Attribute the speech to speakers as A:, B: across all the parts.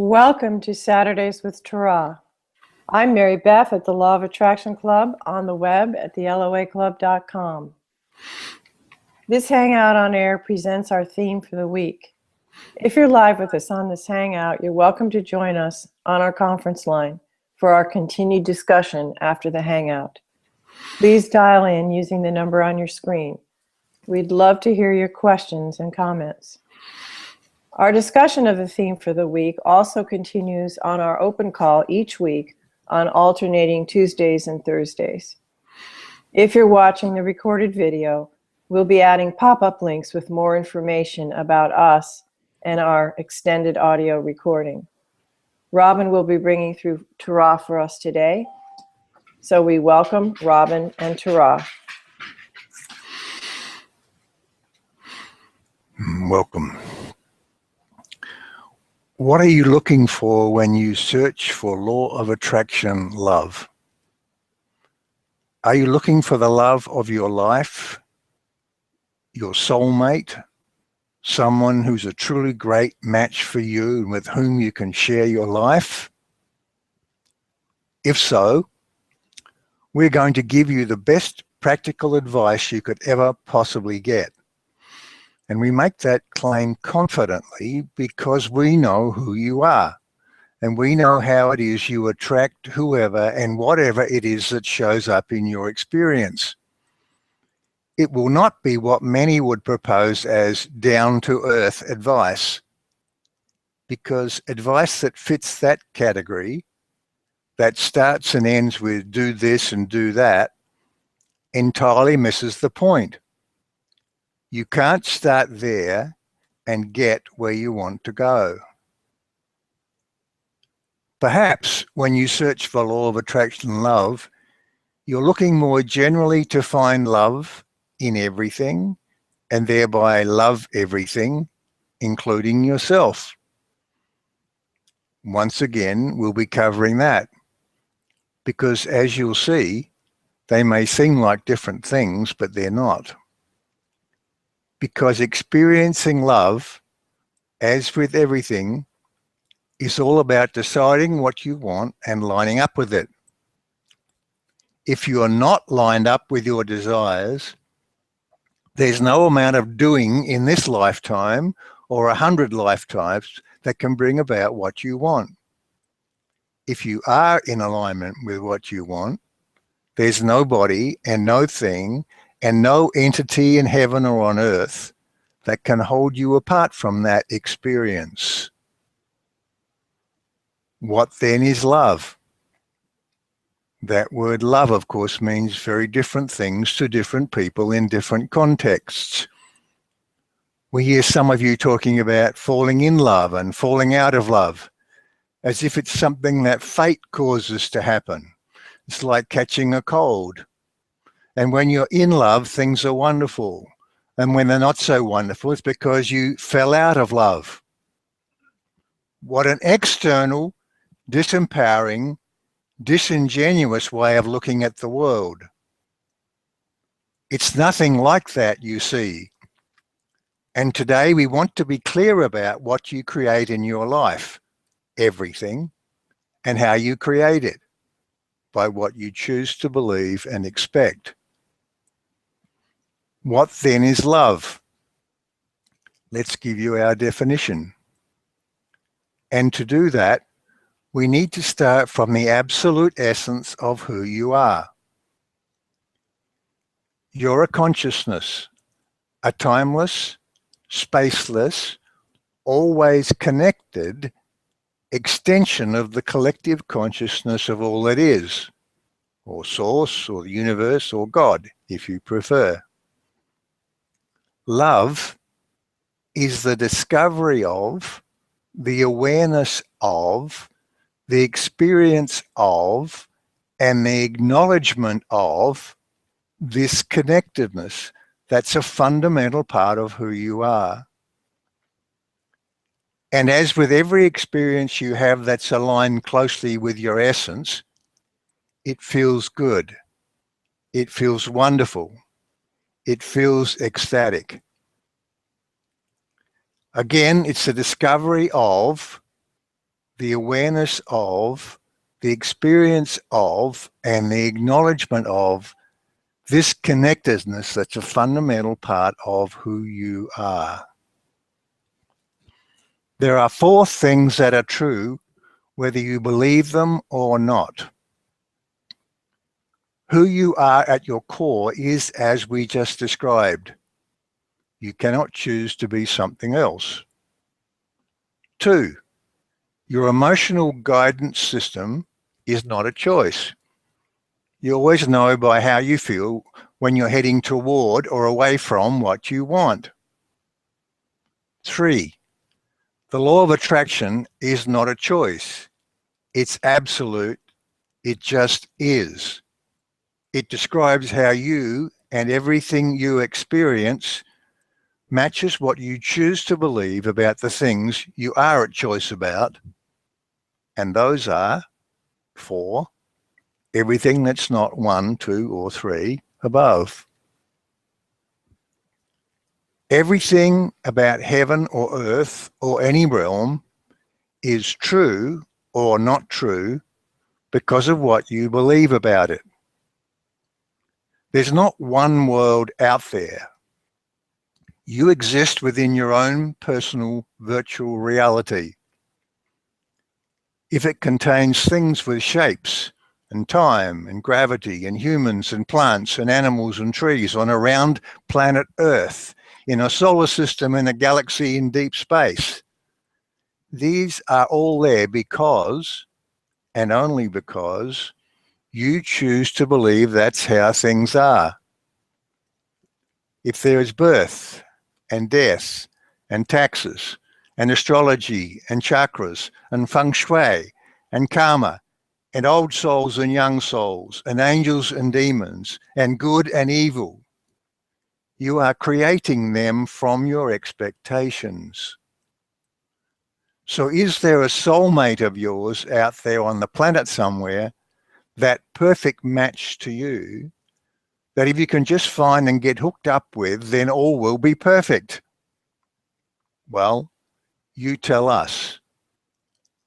A: Welcome to Saturdays with Tara. I'm Mary Beth at the Law of Attraction Club on the web at theloaclub.com. This Hangout on Air presents our theme for the week. If you're live with us on this Hangout, you're welcome to join us on our conference line for our continued discussion after the Hangout. Please dial in using the number on your screen. We'd love to hear your questions and comments. Our discussion of the theme for the week also continues on our open call each week on alternating Tuesdays and Thursdays. If you're watching the recorded video, we'll be adding pop-up links with more information about us and our extended audio recording. Robin will be bringing through Tara for us today. So we welcome Robin and Tara.
B: Welcome. What are you looking for when you search for law of attraction love? Are you looking for the love of your life, your soulmate, someone who's a truly great match for you and with whom you can share your life? If so, we're going to give you the best practical advice you could ever possibly get. And we make that claim confidently because we know who you are and we know how it is you attract whoever and whatever it is that shows up in your experience. It will not be what many would propose as down-to-earth advice, because advice that fits that category, that starts and ends with do this and do that, entirely misses the point. You can't start there and get where you want to go. Perhaps when you search for law of attraction love, you're looking more generally to find love in everything and thereby love everything, including yourself. Once again, we'll be covering that because, as you'll see, they may seem like different things, but they're not. Because experiencing love, as with everything, is all about deciding what you want and lining up with it. If you are not lined up with your desires, there's no amount of doing in this lifetime or 100 lifetimes that can bring about what you want. If you are in alignment with what you want, there's nobody and no thing and no entity in heaven or on earth that can hold you apart from that experience. What then is love? That word love, of course, means very different things to different people in different contexts. We hear some of you talking about falling in love and falling out of love, as if it's something that fate causes to happen. It's like catching a cold. And when you're in love, things are wonderful. And when they're not so wonderful, it's because you fell out of love. What an external, disempowering, disingenuous way of looking at the world. It's nothing like that, you see. And today we want to be clear about what you create in your life, everything, and how you create it, by what you choose to believe and expect. What then is love? Let's give you our definition. And to do that, we need to start from the absolute essence of who you are. You're a consciousness, a timeless, spaceless, always connected extension of the collective consciousness of all that is, or source, or the universe, or God, if you prefer. Love is the discovery of, the awareness of, the experience of, and the acknowledgement of this connectedness. That's a fundamental part of who you are. And as with every experience you have that's aligned closely with your essence, it feels good. It feels wonderful. It feels ecstatic. Again, it's the discovery of the awareness of, the experience of, and the acknowledgement of this connectedness that's a fundamental part of who you are. There are 4 things that are true, whether you believe them or not. Who you are at your core is as we just described. You cannot choose to be something else. 2, your emotional guidance system is not a choice. You always know by how you feel when you're heading toward or away from what you want. 3, the law of attraction is not a choice. It's absolute. It just is. It describes how you and everything you experience matches what you choose to believe about the things you are at choice about. And those are 4, everything that's not 1, 2, or 3 above. Everything about heaven or earth or any realm is true or not true because of what you believe about it. There's not one world out there. You exist within your own personal virtual reality. If it contains things with shapes and time and gravity and humans and plants and animals and trees on a round planet Earth, in a solar system, in a galaxy in deep space, these are all there because, and only because, you choose to believe that's how things are. If there is birth and death and taxes and astrology and chakras and feng shui and karma and old souls and young souls and angels and demons and good and evil, you are creating them from your expectations. So is there a soulmate of yours out there on the planet somewhere, that perfect match to you, that if you can just find and get hooked up with, then all will be perfect? Well, you tell us.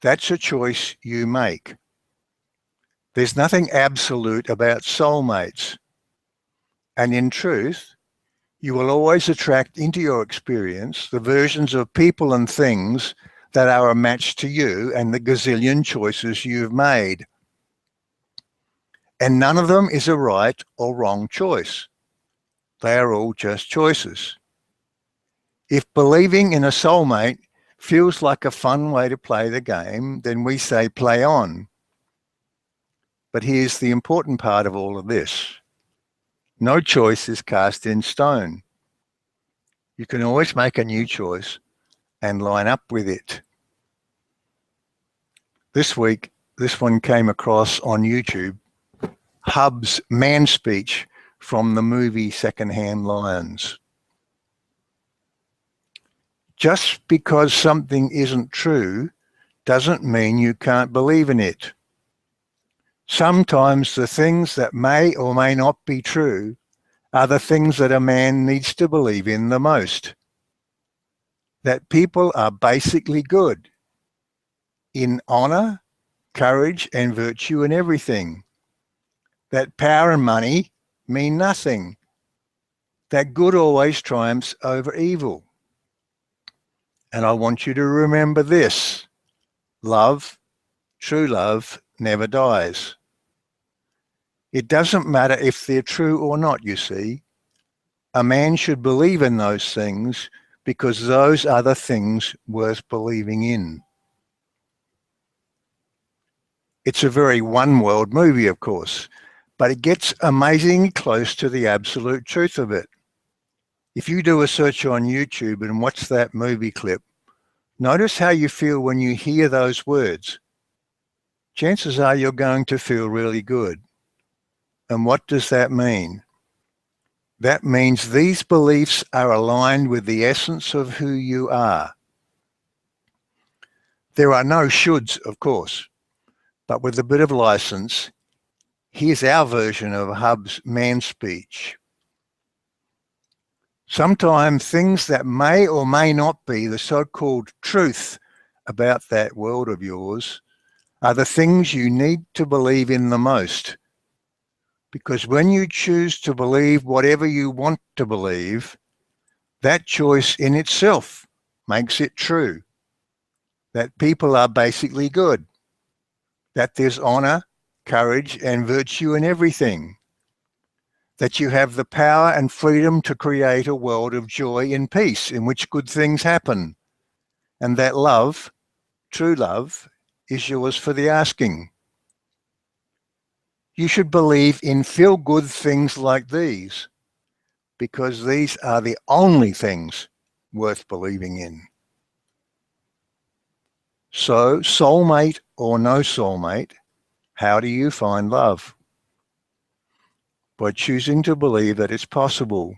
B: That's a choice you make. There's nothing absolute about soulmates. And in truth, you will always attract into your experience the versions of people and things that are a match to you and the gazillion choices you've made. And none of them is a right or wrong choice. They are all just choices. If believing in a soulmate feels like a fun way to play the game, then we say play on. But here's the important part of all of this. No choice is cast in stone. You can always make a new choice and line up with it. This week, this one came across on YouTube, Hub's man speech from the movie Secondhand Lions. Just because something isn't true doesn't mean you can't believe in it. Sometimes the things that may or may not be true are the things that a man needs to believe in the most. That people are basically good in honor, courage, and virtue in everything. That power and money mean nothing. That good always triumphs over evil. And I want you to remember this. Love, true love, never dies. It doesn't matter if they're true or not, you see. A man should believe in those things because those are the things worth believing in. It's a very one-world movie, of course, but it gets amazingly close to the absolute truth of it. If you do a search on YouTube and watch that movie clip, notice how you feel when you hear those words. Chances are you're going to feel really good. And what does that mean? That means these beliefs are aligned with the essence of who you are. There are no shoulds, of course, but with a bit of license, here's our version of Hub's man speech. Sometimes things that may or may not be the so-called truth about that world of yours are the things you need to believe in the most. Because when you choose to believe whatever you want to believe, that choice in itself makes it true. That people are basically good. That there's honor, courage, and virtue in everything. That you have the power and freedom to create a world of joy and peace in which good things happen. And that love, true love, is yours for the asking. You should believe in feel-good things like these, because these are the only things worth believing in. So, soulmate or no soulmate, how do you find love? By choosing to believe that it's possible.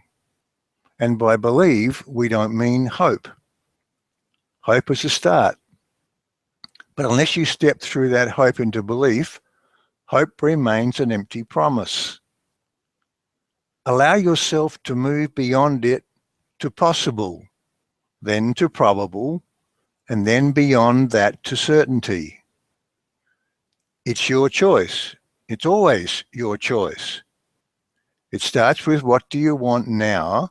B: And by believe, we don't mean hope. Hope is a start. But unless you step through that hope into belief, hope remains an empty promise. Allow yourself to move beyond it to possible, then to probable, and then beyond that to certainty. It's your choice. It's always your choice. It starts with what do you want now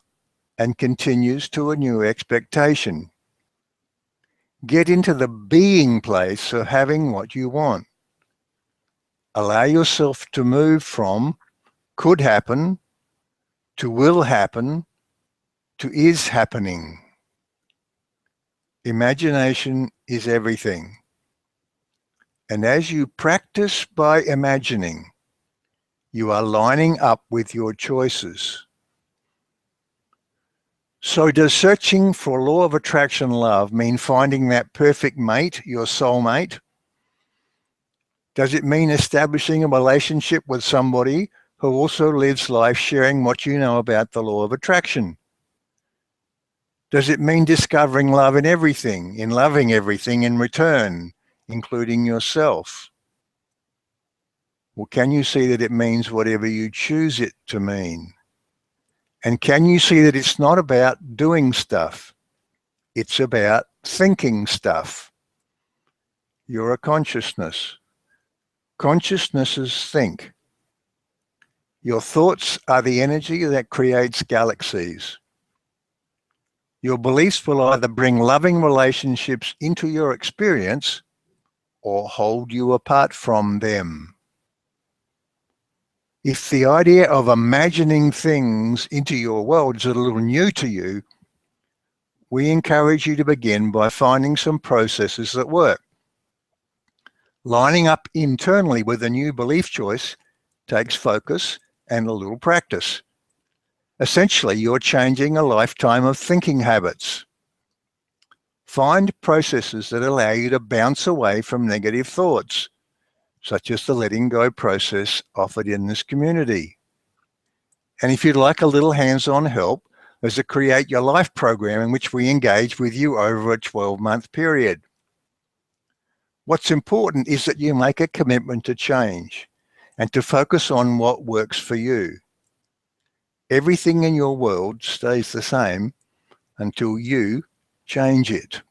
B: and continues to a new expectation. Get into the being place of having what you want. Allow yourself to move from could happen to will happen to is happening. Imagination is everything. And as you practice by imagining, you are lining up with your choices. So does searching for law of attraction love mean finding that perfect mate, your soulmate? Does it mean establishing a relationship with somebody who also lives life sharing what you know about the law of attraction? Does it mean discovering love in everything, in loving everything in return, including yourself? Well, can you see that it means whatever you choose it to mean? And can you see that it's not about doing stuff? It's about thinking stuff. You're a consciousness. Consciousnesses think. Your thoughts are the energy that creates galaxies. Your beliefs will either bring loving relationships into your experience or hold you apart from them. If the idea of imagining things into your world is a little new to you, we encourage you to begin by finding some processes that work. Lining up internally with a new belief choice takes focus and a little practice. Essentially, you're changing a lifetime of thinking habits. Find processes that allow you to bounce away from negative thoughts, such as the letting go process offered in this community. And if you'd like a little hands-on help, there's a Create Your Life program in which we engage with you over a 12-month period. What's important is that you make a commitment to change and to focus on what works for you. Everything in your world stays the same until you change it.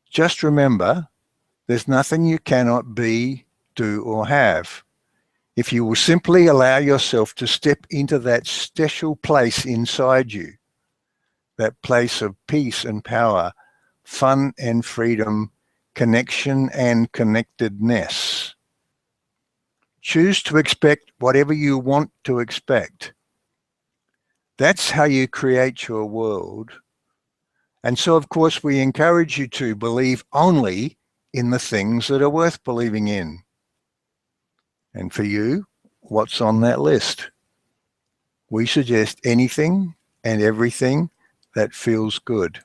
B: Just remember, there's nothing you cannot be, do, or have. If you will simply allow yourself to step into that special place inside you, that place of peace and power, fun and freedom, connection and connectedness. Choose to expect whatever you want to expect. That's how you create your world. And so, of course, we encourage you to believe only in the things that are worth believing in. And for you, what's on that list? We suggest anything and everything that feels good.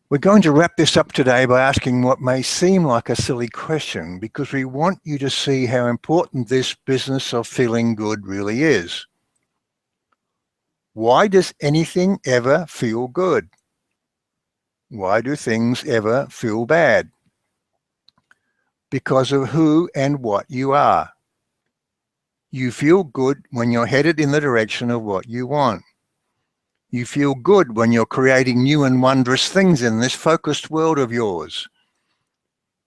B: We're going to wrap this up today by asking what may seem like a silly question, because we want you to see how important this business of feeling good really is. Why does anything ever feel good? Why do things ever feel bad? Because of who and what you are. You feel good when you're headed in the direction of what you want. You feel good when you're creating new and wondrous things in this focused world of yours.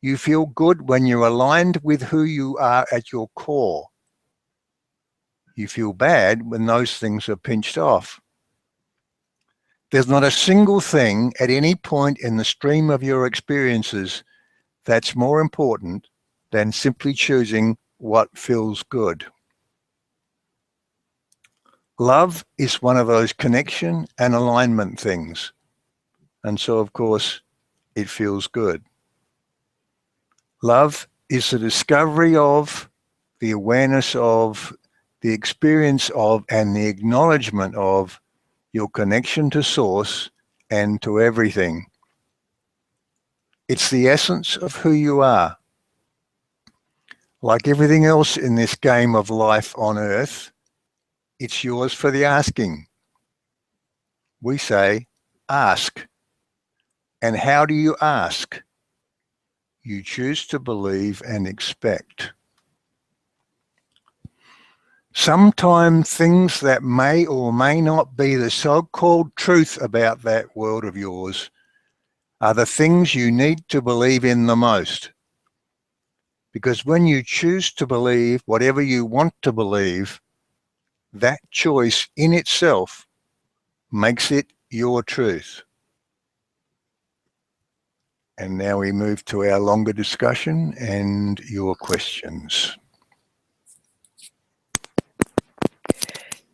B: You feel good when you're aligned with who you are at your core. You feel bad when those things are pinched off. There's not a single thing at any point in the stream of your experiences that's more important than simply choosing what feels good. Love is one of those connection and alignment things. And so, of course, it feels good. Love is the discovery of, the awareness of, the experience of, and the acknowledgement of your connection to Source and to everything. It's the essence of who you are. Like everything else in this game of life on Earth, it's yours for the asking. We say, ask. And how do you ask? You choose to believe and expect. Sometimes things that may or may not be the so-called truth about that world of yours are the things you need to believe in the most. Because when you choose to believe whatever you want to believe, that choice in itself makes it your truth. And now we move to our longer discussion and your questions.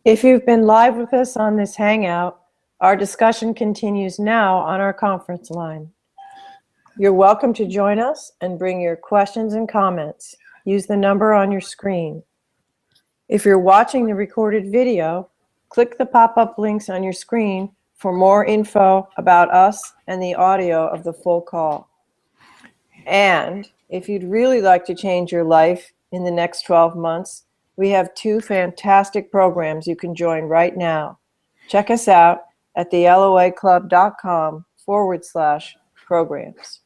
A: If you've been live with us on this Hangout, our discussion continues now on our conference line. You're welcome to join us and bring your questions and comments. Use the number on your screen. If you're watching the recorded video, click the pop-up links on your screen for more info about us and the audio of the full call. And if you'd really like to change your life in the next 12 months, we have 2 fantastic programs you can join right now. Check us out at theloaclub.com/programs.